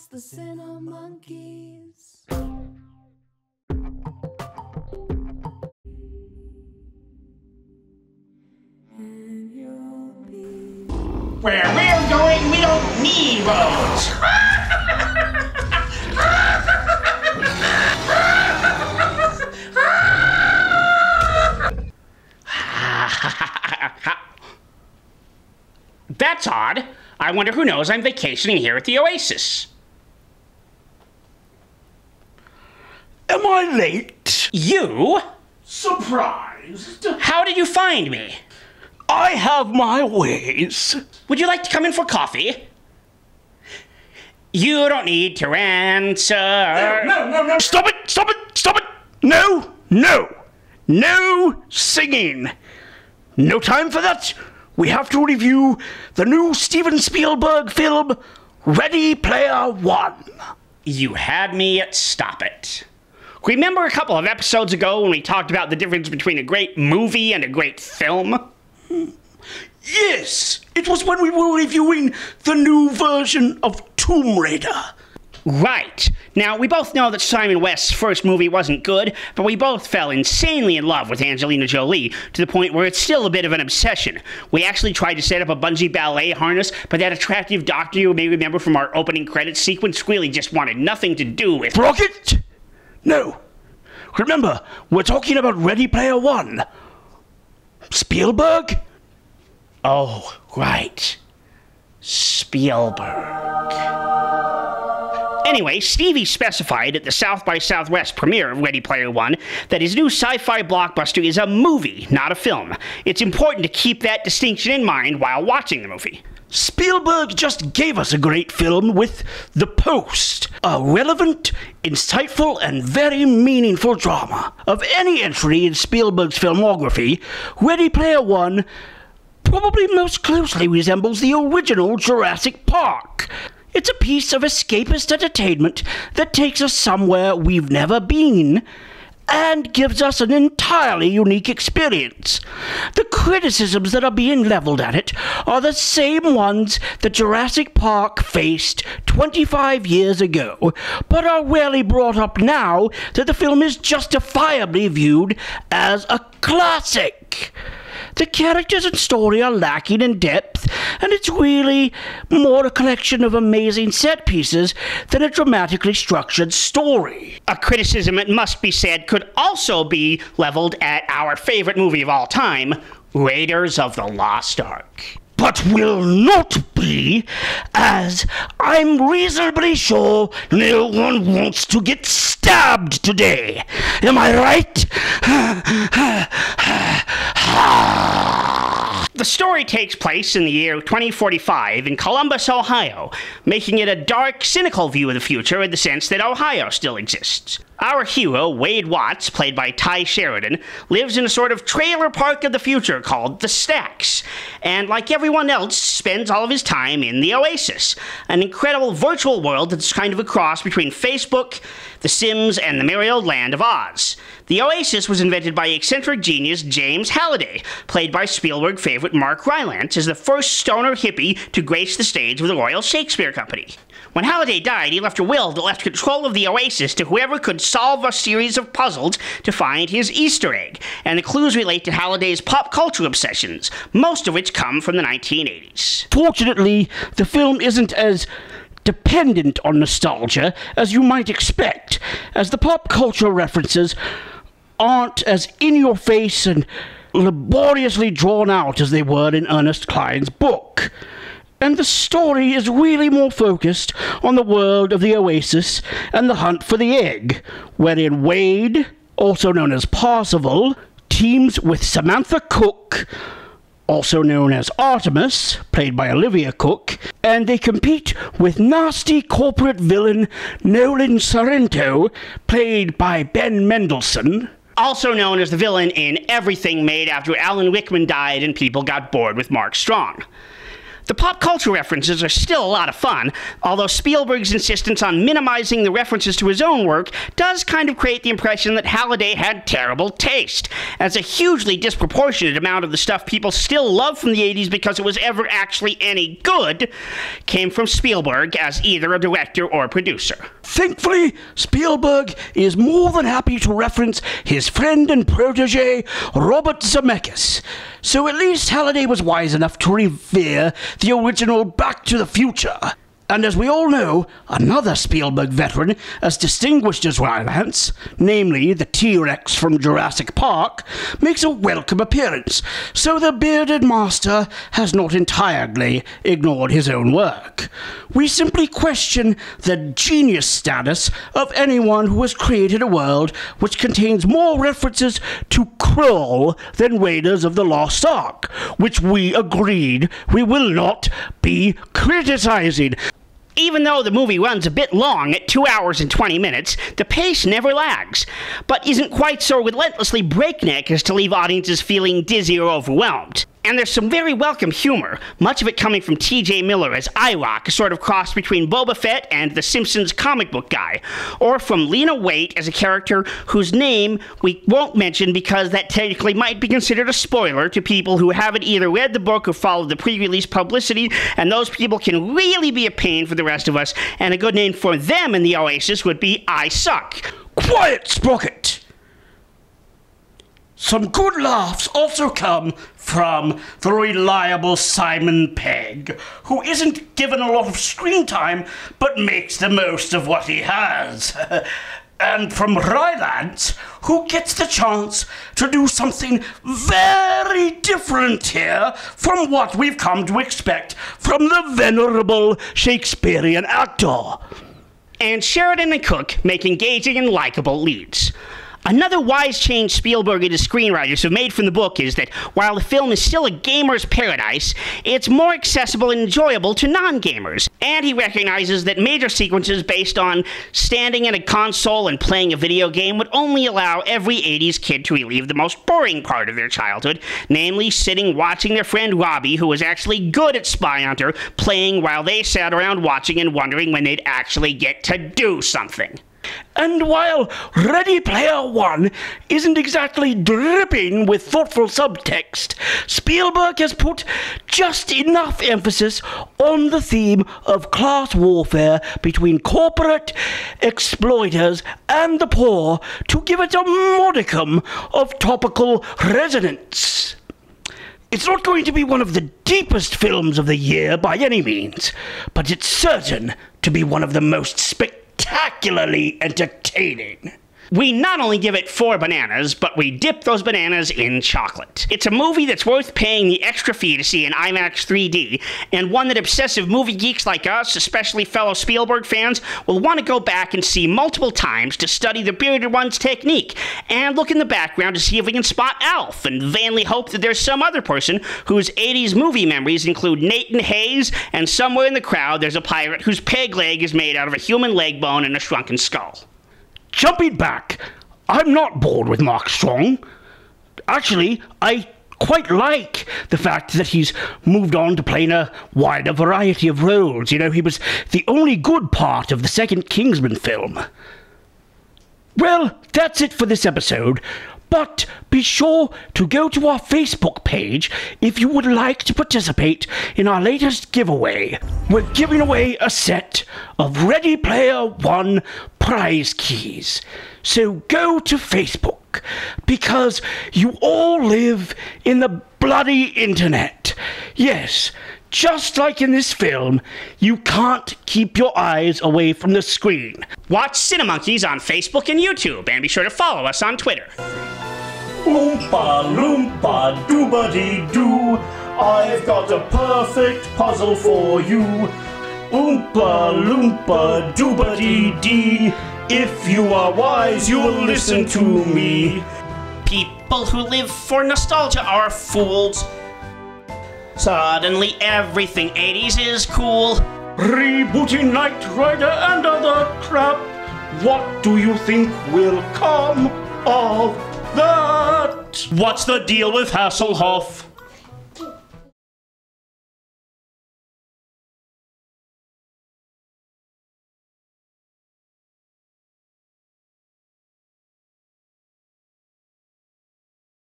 podcast, the Cinemonkeys. Where we're going, we don't need roads. That's odd. I wonder who knows I'm vacationing here at the Oasis. Am I late? You? Surprised? How did you find me? I have my ways. Would you like to come in for coffee? You don't need to answer. No. Stop it. No singing. No time for that. We have to review the new Steven Spielberg film, Ready Player One. You had me at stop it. Remember a couple of episodes ago when we talked about the difference between a great movie and a great film? Yes, it was when we were reviewing the new version of Tomb Raider. Right. Now, we both know that Simon West's first movie wasn't good, but we both fell insanely in love with Angelina Jolie, to the point where it's still a bit of an obsession. We actually tried to set up a bungee ballet harness, but that attractive doctor you may remember from our opening credits sequence really just wanted nothing to do with... Sprocket? No. Remember, we're talking about Ready Player One. Spielberg? Oh, right. Spielberg. Anyway, Stevie specified at the South by Southwest premiere of Ready Player One that his new sci-fi blockbuster is a movie, not a film. It's important to keep that distinction in mind while watching the movie. Spielberg just gave us a great film with The Post, a relevant, insightful, and very meaningful drama. Of any entry in Spielberg's filmography, Ready Player One probably most closely resembles the original Jurassic Park. It's a piece of escapist entertainment that takes us somewhere we've never been and gives us an entirely unique experience. The criticisms that are being leveled at it are the same ones that Jurassic Park faced 25 years ago, but are rarely brought up now that the film is justifiably viewed as a classic. The characters and story are lacking in depth, and it's really more a collection of amazing set pieces than a dramatically structured story. A criticism, it must be said, could also be leveled at our favorite movie of all time, Raiders of the Lost Ark. But will not be, as I'm reasonably sure no one wants to get stabbed today. Am I right? The story takes place in the year 2045 in Columbus, Ohio, making it a dark, cynical view of the future in the sense that Ohio still exists. Our hero, Wade Watts, played by Ty Sheridan, lives in a sort of trailer park of the future called the Stacks, and like everyone else, spends all of his time in the Oasis, an incredible virtual world that's kind of a cross between Facebook, The Sims, and the merry old land of Oz. The Oasis was invented by eccentric genius James Halliday, played by Spielberg favorite Mark Rylance, as the first stoner hippie to grace the stage with the Royal Shakespeare Company. When Halliday died, he left a will that left control of the Oasis to whoever could solve a series of puzzles to find his Easter egg, and the clues relate to Halliday's pop culture obsessions, most of which come from the 1980s. Fortunately, the film isn't as dependent on nostalgia as you might expect, as the pop culture references aren't as in-your-face and laboriously drawn out as they were in Ernest Cline's book. And the story is really more focused on the world of the Oasis and the hunt for the egg, wherein Wade, also known as Parzival, teams with Samantha Cook, also known as Artemis, played by Olivia Cook, and they compete with nasty corporate villain Nolan Sorrento, played by Ben Mendelsohn, also known as the villain in everything made after Alan Rickman died and people got bored with Mark Strong. The pop culture references are still a lot of fun, although Spielberg's insistence on minimizing the references to his own work does kind of create the impression that Halliday had terrible taste, as a hugely disproportionate amount of the stuff people still love from the 80s because it was ever actually any good came from Spielberg as either a director or producer. Thankfully, Spielberg is more than happy to reference his friend and protege, Robert Zemeckis. So at least Halliday was wise enough to revere the original Back to the Future. And as we all know, another Spielberg veteran, as distinguished as Rylance, namely the T-Rex from Jurassic Park, makes a welcome appearance, so the bearded master has not entirely ignored his own work. We simply question the genius status of anyone who has created a world which contains more references to Krull than Raiders of the Lost Ark, which we agreed we will not be criticizing. Even though the movie runs a bit long at 2 hours and 20 minutes, the pace never lags, but isn't quite so relentlessly breakneck as to leave audiences feeling dizzy or overwhelmed. And there's some very welcome humor, much of it coming from T.J. Miller as IROC, a sort of cross between Boba Fett and the Simpsons comic book guy, or from Lena Waithe as a character whose name we won't mention because that technically might be considered a spoiler to people who haven't either read the book or followed the pre-release publicity, and those people can really be a pain for the rest of us, and a good name for them in the Oasis would be I Suck. Quiet, Sprocket! Some good laughs also come from the reliable Simon Pegg, who isn't given a lot of screen time, but makes the most of what he has. And from Rylance, who gets the chance to do something very different here from what we've come to expect from the venerable Shakespearean actor. And Sheridan and Cook make engaging and likable leads. Another wise change Spielberg and his screenwriters have made from the book is that while the film is still a gamer's paradise, it's more accessible and enjoyable to non-gamers. And he recognizes that major sequences based on standing at a console and playing a video game would only allow every 80s kid to relive the most boring part of their childhood, namely sitting watching their friend Robbie, who was actually good at Spy Hunter, playing while they sat around watching and wondering when they'd actually get to do something. And while Ready Player One isn't exactly dripping with thoughtful subtext, Spielberg has put just enough emphasis on the theme of class warfare between corporate exploiters and the poor to give it a modicum of topical resonance. It's not going to be one of the deepest films of the year by any means, but it's certain to be one of the most spectacularly entertaining. We not only give it 4 bananas, but we dip those bananas in chocolate. It's a movie that's worth paying the extra fee to see in IMAX 3D, and one that obsessive movie geeks like us, especially fellow Spielberg fans, will want to go back and see multiple times to study the bearded one's technique, and look in the background to see if we can spot Alf, and vainly hope that there's some other person whose 80s movie memories include Nathan Hayes, and somewhere in the crowd there's a pirate whose peg leg is made out of a human leg bone and a shrunken skull. Jumping back, I'm not bored with Mark Strong. Actually, I quite like the fact that he's moved on to playing a wider variety of roles. You know, he was the only good part of the second Kingsman film. Well, that's it for this episode. But be sure to go to our Facebook page if you would like to participate in our latest giveaway. We're giving away a set of Ready Player One prize keys. So go to Facebook, because you all live in the bloody internet. Yes, just like in this film, you can't keep your eyes away from the screen. Watch Cinemonkeys on Facebook and YouTube, and be sure to follow us on Twitter. Oompa loompa dooba-dee-doo, I've got a perfect puzzle for you. Oompa loompa dooba-dee-dee, if you are wise, you will listen to me. People who live for nostalgia are fools. Suddenly everything 80s is cool. Rebooting Knight Rider and other crap. What do you think will come of that? What's the deal with Hasselhoff?